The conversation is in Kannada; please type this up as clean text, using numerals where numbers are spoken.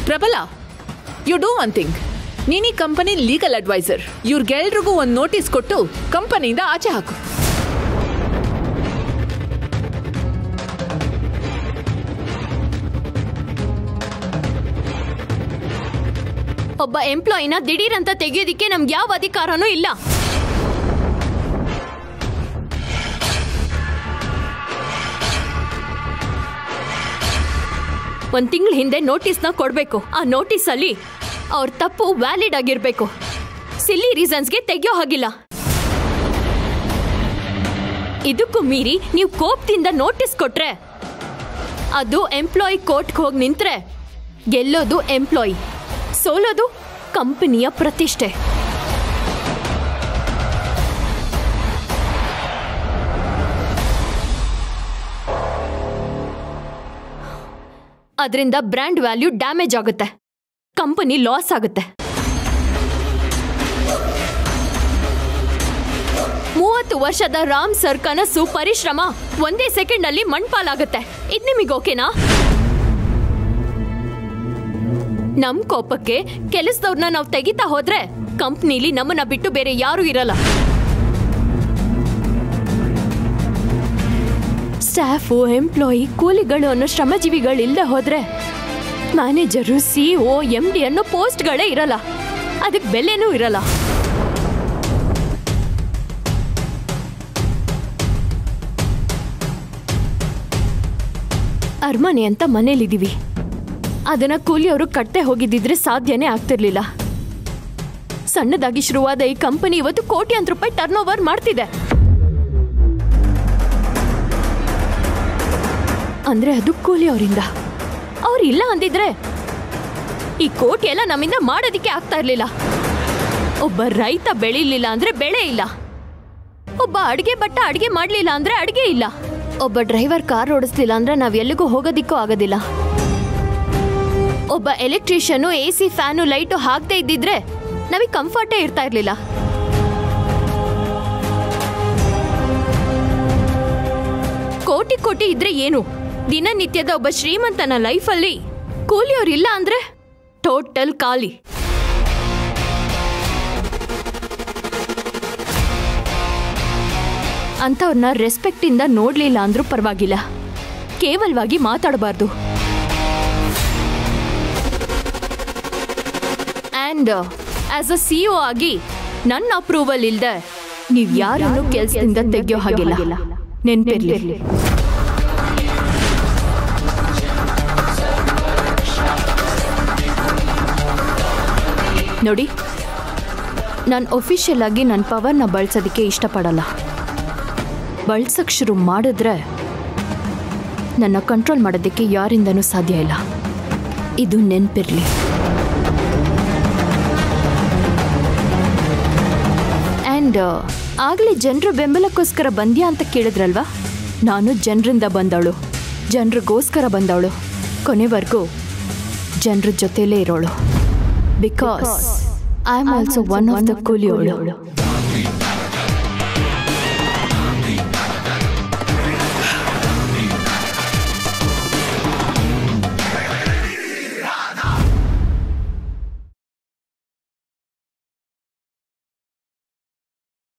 ಪ್ರಬಲ, ಯು ಡೂ ಒನ್ ಥಿಂಗ್. ನೀನು ಈ ಕಂಪನಿ ಲೀಗಲ್ ಅಡ್ವೈಸರ್. ಇವ್ರಿಗೆಲ್ರಿಗೂ ಒಂದು ನೋಟಿಸ್ ಕೊಟ್ಟು ಕಂಪನಿಯಿಂದ ಆಚೆ ಹಾಕು. ಒಬ್ಬ ಎಂಪ್ಲಾಯಿನ ದಿಢೀರಂತ ತೆಗೆಯೋದಿಕ್ಕೆ ನಮ್ಗೆ ಯಾವ ಅಧಿಕಾರನೂ ಇಲ್ಲ. ಒಂದ್ ತಿಂಗಳ ಹಿಂದೆ ನೋಟಿಸ್ನ ಕೊಡ್ಬೇಕು. ಆ ನೋಟಿಸ್ ಅಲ್ಲಿ ಅವ್ರ ತಪ್ಪು ವ್ಯಾಲಿಡ್ ಆಗಿರ್ಬೇಕು. ಸಿಲ್ಲಿ ರೀಸನ್ಸ್ಗೆ ತೆಗೆಯೋ ಹಾಗಿಲ್ಲ. ಇದಕ್ಕೂ ಮೀರಿ ನೀವು ಕೋಪದಿಂದ ನೋಟಿಸ್ ಕೊಟ್ರೆ ಅದು ಎಂಪ್ಲಾಯಿ ಕೋರ್ಟ್ಗೆ ಹೋಗಿ ನಿಂತ್ರೆ ಗೆಲ್ಲೋದು ಎಂಪ್ಲಾಯಿ, ಸೋಲೋದು ಕಂಪನಿಯ ಪ್ರತಿಷ್ಠೆ. ಅದರಿಂದ ಬ್ರ್ಯಾಂಡ್ ವ್ಯಾಲ್ಯೂ ಡ್ಯಾಮೇಜ್ ಆಗುತ್ತೆ, ಕಂಪನಿ ಲಾಸ್ ಆಗುತ್ತೆ. 30 ವರ್ಷದ ರಾಮ್ ಸರ್ ಕನಸು ಪರಿಶ್ರಮ ಒಂದೇ ಸೆಕೆಂಡ್ ಅಲ್ಲಿ ಮಣ್ಪಾಲಾಗುತ್ತೆ. ಇದು ನಿಮಗೆ ಓಕೆನಾ? ನಮ್ ಕೋಪಕ್ಕೆ ಕೆಲಸದವ್ರನ್ನ ನಾವು ತೆಗಿತಾ ಹೋದ್ರೆ ಕಂಪ್ನಿಲಿ ನಮ್ಮನ್ನ ಬಿಟ್ಟು ಬೇರೆ ಯಾರು ಇರಲ್ಲ. ಸ್ಟಾಫು, ಎಂಪ್ಲಾಯಿ, ಕೂಲಿಗಳು ಅನ್ನೋ ಶ್ರಮಜೀವಿಗಳಿಲ್ಲದೆ ಹೋದ್ರೆ ಮ್ಯಾನೇಜರು, CEO, MD ಅನ್ನೋ ಪೋಸ್ಟ್ಗಳೇ ಇರಲ್ಲ. ಅದಕ್ಕೆ ಬೆಲೆನೂ ಇರಲ್ಲ. ಅರಮನೆ ಅಂತ ಮನೇಲಿದ್ದೀವಿ. ಅದನ್ನ ಕೂಲಿಯವರು ಕಟ್ಟೆ ಹೋಗಿದ್ದಿದ್ರೆ ಸಾಧ್ಯನೇ ಆಗ್ತಿರ್ಲಿಲ್ಲ. ಸಣ್ಣದಾಗಿ ಶುರುವಾದ ಈ ಕಂಪನಿ ಇವತ್ತು ಕೋಟ್ಯಾಂತರ ರೂಪಾಯಿ ಟರ್ನ್ ಓವರ್ ಮಾಡ್ತಿದೆ. ಅಂದ್ರೆ ಅದು ಕೂಲಿಯವರಿಂದ. ಅವ್ರು ಇಲ್ಲ ಅಂದಿದ್ರೆ ಈ ಕೋಟಿ ಎಲ್ಲ ನಮ್ಮಿಂದ ಮಾಡೋದಿಕ್ಕೆ ಆಗ್ತಾ ಇರ್ಲಿಲ್ಲ. ಒಬ್ಬ ರೈತ ಬೆಳಿಲಿಲ್ಲ ಅಂದ್ರೆ ಬೆಳೆ ಇಲ್ಲ. ಒಬ್ಬ ಅಡಿಗೆ ಭಟ್ಟ ಅಡಿಗೆ ಮಾಡ್ಲಿಲ್ಲ ಅಂದ್ರೆ ಅಡಿಗೆ ಇಲ್ಲ. ಒಬ್ಬ ಡ್ರೈವರ್ ಕಾರ್ ಓಡಿಸ್ಲಿಲ್ಲ ಅಂದ್ರೆ ನಾವ್ ಎಲ್ಲಿಗೂ ಹೋಗೋದಿಕ್ಕೂ ಆಗೋದಿಲ್ಲ. ಒಬ್ಬ ಎಲೆಕ್ಟ್ರಿಷಿಯನ್ AC, ಫ್ಯಾನು, ಲೈಟು ಹಾಕದೇ ಇದ್ದಿದ್ರೆ ನಮಗೆ ಕಂಫರ್ಟೇ ಇರ್ತಾ ಇರ್ಲಿಲ್ಲ. ಕೋಟಿ ಕೋಟಿ ಇದ್ರೆ ಏನು, ದಿನನಿತ್ಯದ ಒಬ್ಬ ಶ್ರೀಮಂತನ ಲೈಫಲ್ಲಿ ಕೂಲಿಯವ್ರಿಲ್ಲ ಅಂದ್ರೆ ಟೋಟಲ್ ಖಾಲಿ. ಅಂಥವ್ರನ್ನ ರೆಸ್ಪೆಕ್ಟ್ ಇಂದ ನೋಡ್ಲಿಲ್ಲ ಅಂದ್ರೂ ಪರವಾಗಿಲ್ಲ, ಕೇವಲವಾಗಿ ಮಾತಾಡಬಾರ್ದು. ಅಂಡ್ ಆಸ್ ಅ CEO ಆಗಿ ನನ್ನ ಅಪ್ರೂವಲ್ ಇಲ್ದೆ ನೀವ್ ಯಾರನ್ನು ಕೆಲಸದಿಂದ ತೆಗೆಯೋ ಹಾಗಿಲ್ಲ, ನೆನ್ಪಿರ್ಲಿ. ನೋಡಿ, ನಾನು ಒಫಿಷಿಯಲ್ ಆಗಿ ನನ್ನ ಪವರ್ನ ಬಳಸೋದಕ್ಕೆ ಇಷ್ಟಪಡಲ್ಲ. ಬಳಸಕ್ಕೆ ಶುರು ಮಾಡಿದ್ರೆ ನನ್ನ ಕಂಟ್ರೋಲ್ ಮಾಡೋದಕ್ಕೆ ಯಾರಿಂದನೂ ಸಾಧ್ಯ ಇಲ್ಲ. ಇದು ನೆನ್ಪಿರ್ಲಿ. ಆ್ಯಂಡ್ ಆಗಲೇ ಜನರು ಬೆಂಬಲಕ್ಕೋಸ್ಕರ ಬಂದ್ಯಾ ಅಂತ ಕೇಳಿದ್ರಲ್ವಾ? ನಾನು ಜನರಿಂದ ಬಂದವಳು, ಜನರಿಗೋಸ್ಕರ ಬಂದವಳು, ಕೊನೆವರೆಗೂ ಜನರ ಜೊತೆಲೇ ಇರೋಳು. Because I am also one of the ಕೂಲಿಯವಳು.